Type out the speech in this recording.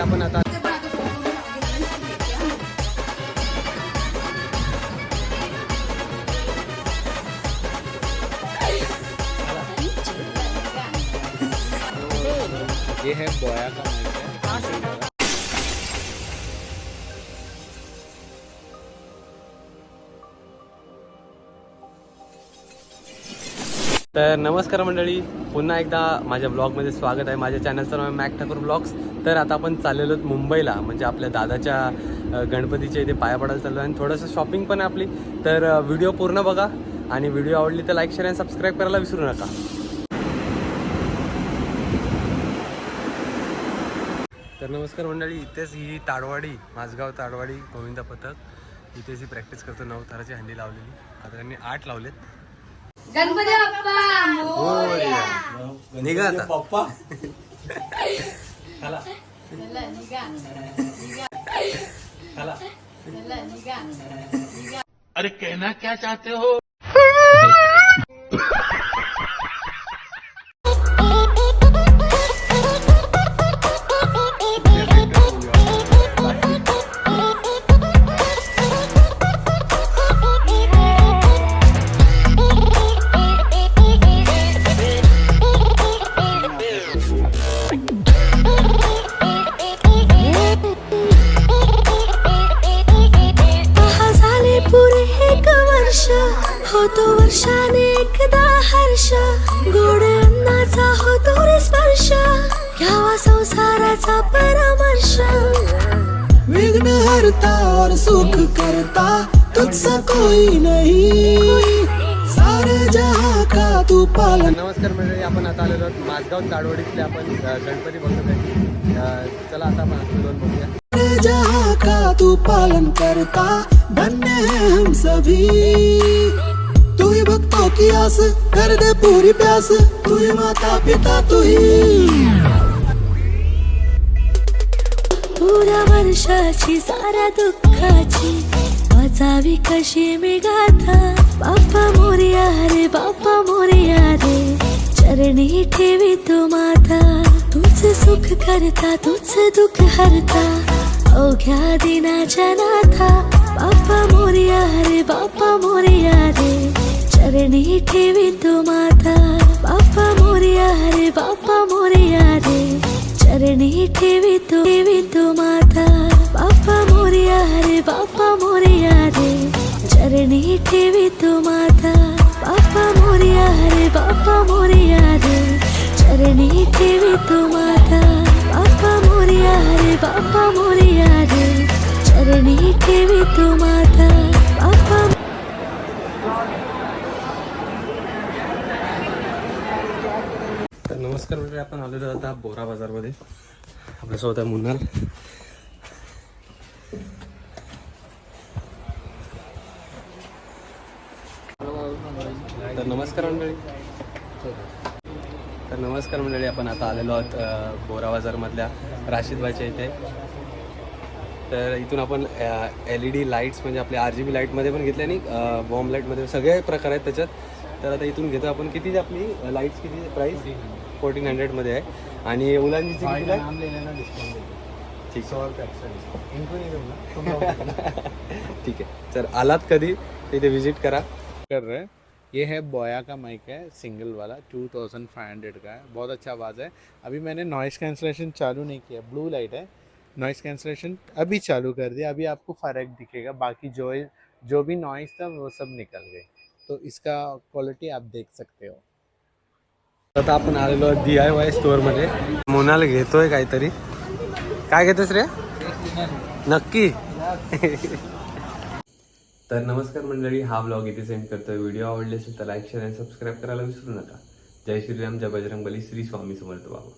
आपण आता ये है बोया का तर नमस्कार मंडळी, पुन्हा एकदा माझ्या ब्लॉगमध्ये स्वागत आहे. माझ्या चॅनलचं नाव आहे मॅक ठाकूर ब्लॉग्स. तर आता आपण चाललेलो मुंबईला, म्हणजे आपल्या दादाच्या गणपतीच्या इथे पाया पडायला चाललो आणि थोडंसं शॉपिंग पण आहे आपली. तर व्हिडिओ पूर्ण बघा आणि व्हिडिओ आवडली तर लाईक शेअर आणि सबस्क्राईब करायला विसरू नका. तर नमस्कार मंडळी, इथेच ही ताडवाडी, माझगाव ताडवाडी गोविंद पथक, इथेच ही प्रॅक्टिस करतो. 9 ताराची हंडी लावलेली, आता त्यांनी 8 लावलेत. गणपती बाप्पा मोरया. निघा आता पप्पा चला अरे कहना क्या चाहते हो. होतो वर्षाने एकदा हर्ष, गोड अन्नाचा होतो रे स्पर्श, घ्यावा संसाराचा परामर्श. विघ्न हरता और सुख करता तुझसा कोई नहीं, सारे जहां का तू पालन. नमस्कार मंडळी, आपण आता आलेलो आहोत माझगाव ताडवाडीतले आपण गणपती बघतो आहे. चला आता आपण आतमध्ये जाऊन बघूया. सारे जहां का तू पालन करता, धन्य है हम सभी. तू ही भक्तों की आस, कर दे पूरी प्यास, तू ही माता पिता तू ही. पुऱ्या वर्षाची साऱ्या दुःखाची वाचावी कशी मी गाथा. बाप्पा मोरया रे, बाप्पा मोरया रे, चरणी ठेवी तू माता. तुझ सुख करता, तुझ दुःख हरता, अवघ्या दिनाच्या नाथा. बाप्पा मोरया रे, बाप्पा मोरया रे, चरणी ठेवी तू माता. बाप्पा मोरया रे, बाप्पा मोरया रे, चरणी ठेवी तू माता. बाप्पा मोरया रे, बाप्पा मोरया रे, चरणी ठेवी तू माता. बाप्पा मोरया रे, बाप्पा मोरया रे, चरणी ठेवी तू माता. बाप्पा मोरया रे, बाप्पा मोरया रे, चरणी ठेवी तू माता. बाप्पा तर नमस्कार मंडळी, आपण आलेलो आता बोरा बाजारमध्ये. आपल्यासोबत आहे मुन्नाल. तर नमस्कार मंडळी, आपण आता आलेलो आहोत बोरा बाजारमधल्या राशीदबाईच्या इथे. तर इथून आपण LED लाईट्स, म्हणजे आपले RGB लाईटमध्ये पण घेतले आणि बॉम्ब लाईटमध्ये सगळे प्रकार आहेत त्याच्यात. तर आता इथून घेतो आपण. किती आपली लाईट्स, किती प्राईस? 1400मध्ये आहे. आणि उलांजीची किती आहे? ठीक ठीक आहे. तर आलात कधी तिथे विजिट करा. कर रहे हैं. ये है बोया का माइक है, सिंगल वाला, 2500 का है. बहुत अच्छा आवाज़ है. अभी मैंने नॉइस कैंसलेशन चालू नहीं किया. ब्लू लाइट है, नॉइस कैंसलेशन अभी चालू कर दिया. अभी आपको फ़र्क दिखेगा. बाकी जो भी नॉइस था वो सब निकल गए. तो इसका क्वालिटी आप देख सकते हो. आता आपण आलेलो DIY स्टोअरमध्ये. मोनाल घेतोय काहीतरी. काय घेतोस रे? नक्की. तर नमस्कार मंडळी, हा ब्लॉग इथे सेंड करतोय. व्हिडिओ आवडले असेल तर लाईक शेअर आणि सबस्क्राईब करायला विसरू नका. जय श्रीराम, जय बजरंगबली, श्री स्वामी समर्थ बाबा.